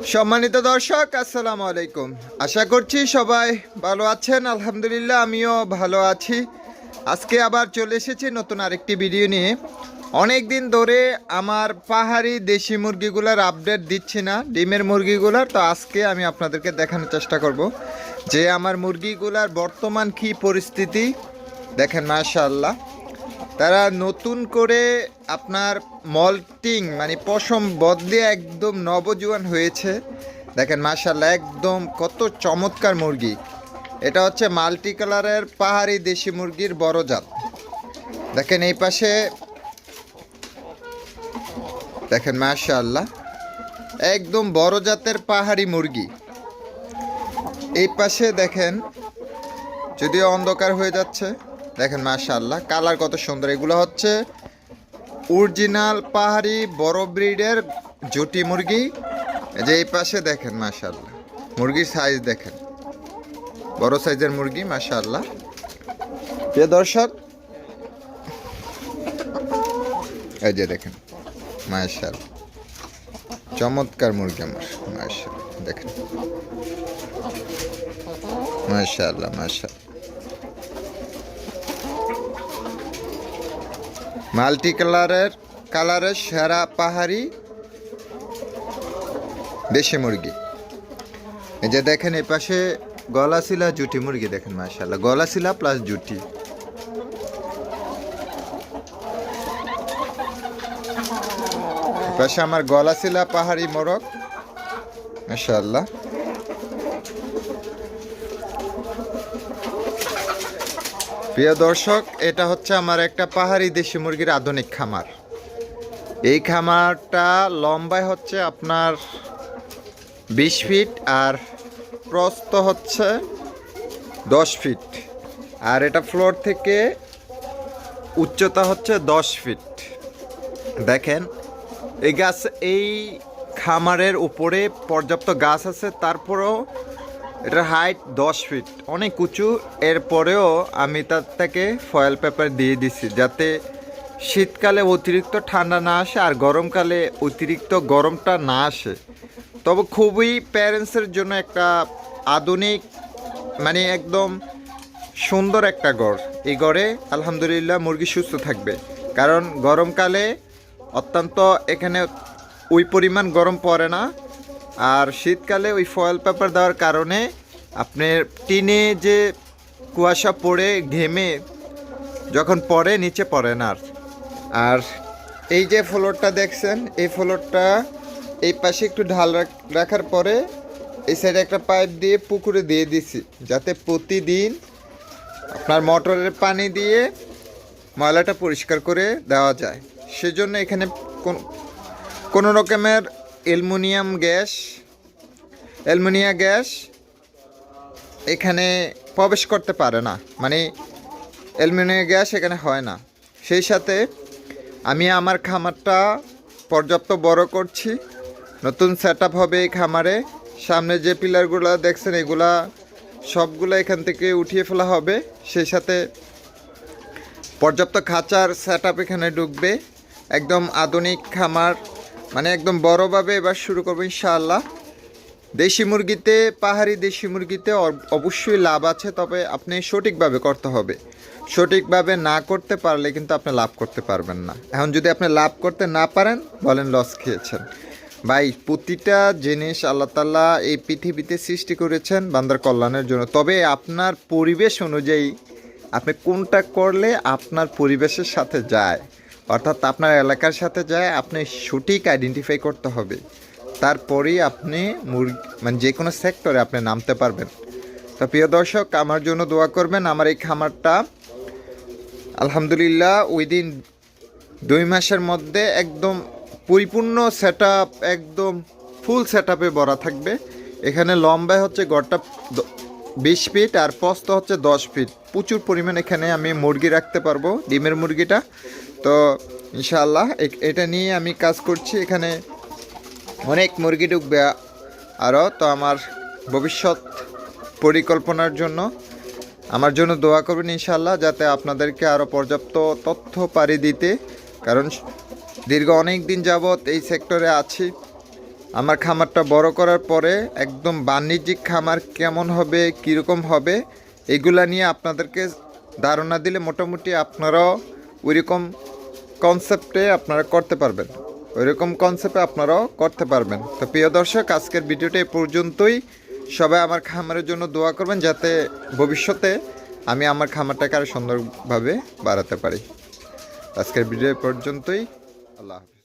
সম্মানিত দর্শক, আসসালামু আলাইকুম। আশা করছি সবাই ভালো আছেন। আলহামদুলিল্লাহ, আমিও ভালো আছি। আজকে আবার চলে এসেছি নতুন আরেকটি ভিডিও নিয়ে। অনেক দিন ধরে আমার পাহাড়ি দেশি মুরগিগুলোর আপডেট দিচ্ছি না, ডিমের মুরগিগুলোর। তো আজকে আমি আপনাদেরকে দেখানোর চেষ্টা করব যে আমার মুরগিগুলার বর্তমান কী পরিস্থিতি। দেখেন, মাশাআল্লাহ, তারা নতুন করে আপনার মল্টিং মানে পশম বদলে একদম নবজোয়ান হয়েছে। দেখেন মাশাআল্লাহ, একদম কত চমৎকার মুরগি। এটা হচ্ছে মাল্টি কালারের পাহাড়ি দেশি মুরগির বড় জাত। দেখেন এই পাশে, দেখেন মাশাআল্লাহ, একদম বড় জাতের পাহাড়ি মুরগি। এই পাশে দেখেন, যদিও অন্ধকার হয়ে যাচ্ছে, দেখেন মাশাআল্লাহ কালার কত সুন্দর। এগুলো হচ্ছে অরিজিনাল পাহাড়ি বড় ব্রিডের জুটি মুরগি। যে এই পাশে দেখেন মাশাআল্লাহ, মুরগির সাইজ দেখেন, বড় সাইজের মুরগি মাশাআল্লাহ। প্রিয় দর্শক, এই যে দেখেন মাশাআল্লাহ, চমৎকার মুরগি আমার মাশাআল্লাহ। দেখেন মাশাআল্লাহ মাশাআল্লাহ, মাল্টি কালারের সেরা পাহাড়ি দেশি মুরগি। এই যে দেখেন এই পাশে গলাশিলা জুটি মুরগি। দেখেন মাশাআল্লাহ, গলাশিলা প্লাস জুটি। পাশে আমার গলাশিলা পাহাড়ি মোরগ মাশাআল্লাহ। প্রিয় দর্শক, এটা হচ্ছে আমার একটা পাহাড়ি দেশি মুরগির আধুনিক খামার। এই খামারটা লম্বায় হচ্ছে আপনার 20 ফিট আর প্রস্থ হচ্ছে 10 ফিট, আর এটা ফ্লোর থেকে উচ্চতা হচ্ছে 10 ফিট। দেখেন এই খামারের উপরে পর্যাপ্ত গাছ আছে, তারপরেও এটার হাইট 10 ফিট, অনেক উঁচু। এরপরেও আমি তার থেকে ফয়েল পেপার দিয়ে দিছি যাতে শীতকালে অতিরিক্ত ঠান্ডা না আসে আর গরমকালে অতিরিক্ত গরমটা না আসে। তবে খুবই প্যারেন্টসের জন্য একটা আধুনিক মানে একদম সুন্দর একটা ঘর। এই ঘরে আলহামদুলিল্লাহ মুরগি সুস্থ থাকবে, কারণ গরমকালে অত্যন্ত এখানে ওই পরিমাণ গরম পড়ে না, আর শীতকালে ওই ফয়েল পেপার দেওয়ার কারণে আপনার টিনে যে কুয়াশা পড়ে ঘেমে যখন পড়ে নিচে পড়ে না। আর এই যে ফ্লোরটা দেখছেন, এই ফ্লোরটা এই পাশে একটু ঢাল রাখার পরে এই সাইডে একটা পাইপ দিয়ে পুকুরে দিয়ে দিছি যাতে প্রতিদিন আপনার মোটরের পানি দিয়ে ময়লাটা পরিষ্কার করে দেওয়া যায়। সেজন্য এখানে কোনো রকমের অ্যালুমিনিয়াম গ্যাস এখানে প্রবেশ করতে পারে না, মানে অ্যালুমিনিয়াম গ্যাস এখানে হয় না। সেই সাথে আমি আমার খামারটা পর্যাপ্ত বড় করছি, নতুন সেট আপ হবে এই খামারে। সামনে যে পিলারগুলো দেখছেন এগুলা সবগুলো এখান থেকে উঠিয়ে ফেলা হবে। সেই সাথে পর্যাপ্ত খাঁচার সেট আপ এখানে ঢুকবে। একদম আধুনিক খামার, মানে একদম বড়োভাবে এবার শুরু করবো ইনশাআল্লাহ। দেশি মুরগিতে, পাহাড়ি দেশি মুরগিতে অবশ্যই লাভ আছে, তবে আপনি সঠিকভাবে করতে হবে। সঠিকভাবে না করতে পারলে কিন্তু আপনি লাভ করতে পারবেন না। এখন যদি আপনি লাভ করতে না পারেন, বলেন লস খেয়েছেন। ভাই, প্রতিটা জিনিস আল্লাহ তাআলা এই পৃথিবীতে সৃষ্টি করেছেন বান্দার কল্যাণের জন্য, তবে আপনার পরিবেশ অনুযায়ী আপনি কোনটা করলে আপনার পরিবেশের সাথে যায়, অর্থাৎ আপনার এলাকার সাথে যায়, আপনি সঠিক আইডেন্টিফাই করতে হবে। তারপরেই আপনি মানে যে কোনো সেক্টরে আপনি নামতে পারবেন। তো প্রিয় দর্শক, আমার জন্য দোয়া করবেন। আমার এই খামারটা আলহামদুলিল্লাহ উইদিন 2 মাসের মধ্যে একদম পরিপূর্ণ সেট আপ, একদম ফুল সেট আপে ভরা থাকবে। এখানে লম্বায় হচ্ছে গড়টা 20 ফিট আর প্রস্থ হচ্ছে 10 ফিট। প্রচুর পরিমাণ এখানে আমি মুরগি রাখতে পারবো, ডিমের মুরগিটা। তো ইনশাআল্লাহ এটা নিয়ে আমি কাজ করছি। এখানে অনেক মুরগি ঢুকবে আরও। তো আমার ভবিষ্যৎ পরিকল্পনার জন্য আমার জন্য দোয়া করবেন ইনশাআল্লাহ, যাতে আপনাদেরকে আরও পর্যাপ্ত তথ্য পারি দিতে, কারণ দীর্ঘ অনেক দিন যাবৎ এই সেক্টরে আছি। আমার খামারটা বড় করার পরে একদম বাণিজ্যিক খামার কেমন হবে, কীরকম হবে, এগুলা নিয়ে আপনাদেরকে ধারণা দিলে মোটামুটি আপনারাও ওইরকম কনসেপ্টে আপনারা করতে পারবেন, ওইরকম কনসেপ্টে আপনারাও করতে পারবেন। তো প্রিয় দর্শক, আজকের ভিডিওটা এই পর্যন্তই। সবাই আমার খামারের জন্য দোয়া করবেন যাতে ভবিষ্যতে আমি আমার খামারটাকে আরও সুন্দরভাবে বাড়াতে পারি। আজকের ভিডিও পর্যন্তই। আল্লাহ হাফেজ।